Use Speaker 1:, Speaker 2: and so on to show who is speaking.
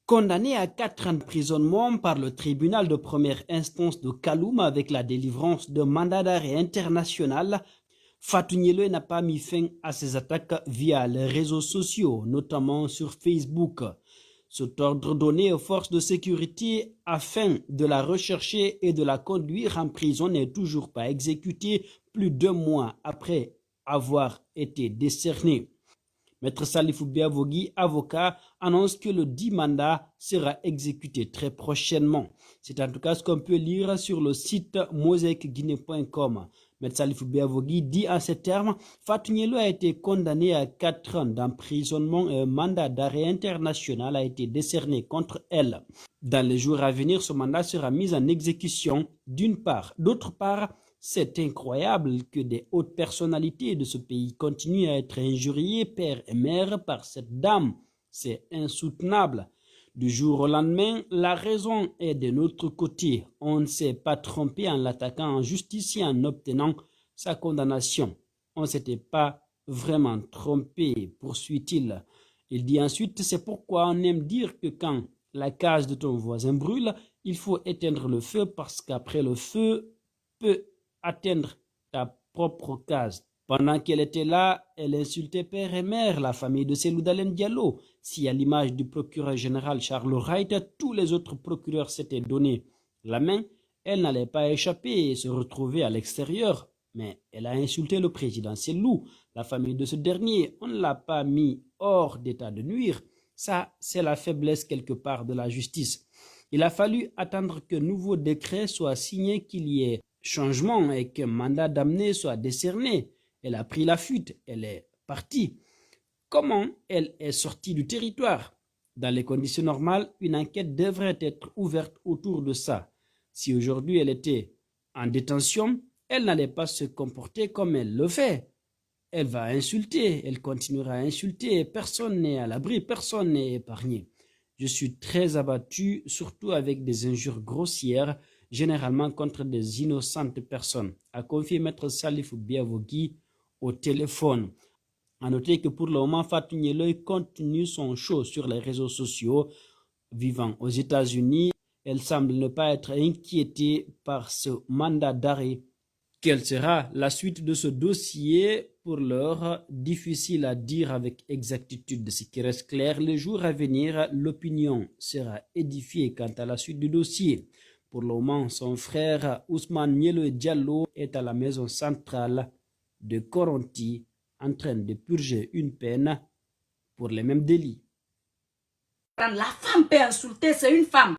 Speaker 1: Condamné à 4 ans d'emprisonnement par le tribunal de première instance de Kaloum avec la délivrance d'un mandat d'arrêt international, Fatou Niélo n'a pas mis fin à ses attaques via les réseaux sociaux, notamment sur Facebook. Cet ordre donné aux forces de sécurité afin de la rechercher et de la conduire en prison n'est toujours pas exécuté plus d'1 mois après avoir été décerné. Maître Salifou Biavogui, avocat, annonce que le dit mandat sera exécuté très prochainement. C'est en tout cas ce qu'on peut lire sur le site mosaicguinée.com. Maître Salifou Biavogui dit en ces termes, Fatou Niélo a été condamné à 4 ans d'emprisonnement et un mandat d'arrêt international a été décerné contre elle. Dans les jours à venir, ce mandat sera mis en exécution d'une part. D'autre part, c'est incroyable que des hautes personnalités de ce pays continuent à être injuriées père et mère par cette dame. C'est insoutenable. Du jour au lendemain, la raison est de notre côté. On ne s'est pas trompé en l'attaquant en justice et en obtenant sa condamnation. On ne s'était pas vraiment trompé, poursuit-il. Il dit ensuite, c'est pourquoi on aime dire que quand la case de ton voisin brûle, il faut éteindre le feu parce qu'après le feu peut atteindre ta propre case. Pendant qu'elle était là, elle insultait père et mère, la famille de Cellou Dalein Diallo. Si à l'image du procureur général Charles Wright, tous les autres procureurs s'étaient donné la main, elle n'allait pas échapper et se retrouver à l'extérieur. Mais elle a insulté le président Cellou, la famille de ce dernier. On ne l'a pas mis hors d'état de nuire. Ça, c'est la faiblesse quelque part de la justice. Il a fallu attendre qu'un nouveau décret soit signé, qu'il y ait changement et qu'un mandat d'amener soit décerné. Elle a pris la fuite, elle est partie. Comment elle est sortie du territoire? Dans les conditions normales, une enquête devrait être ouverte autour de ça. Si aujourd'hui elle était en détention, elle n'allait pas se comporter comme elle le fait. Elle va insulter, elle continuera à insulter, personne n'est à l'abri, personne n'est épargné. Je suis très abattu, surtout avec des injures grossières, généralement contre des innocentes personnes, a confié Maître Salifou Biavogui au téléphone. A noter que pour le moment, Fatou Niélo continue son show sur les réseaux sociaux. Vivant aux États-Unis, elle semble ne pas être inquiétée par ce mandat d'arrêt. Quelle sera la suite de ce dossier? Pour l'heure, difficile à dire avec exactitude. Ce qui reste clair, les jours à venir, l'opinion sera édifiée quant à la suite du dossier. Pour le moment, son frère Ousmane Niélo Diallo est à la maison centrale de Koronti en train de purger une peine pour les mêmes délits.
Speaker 2: La femme peut insulter, c'est une femme.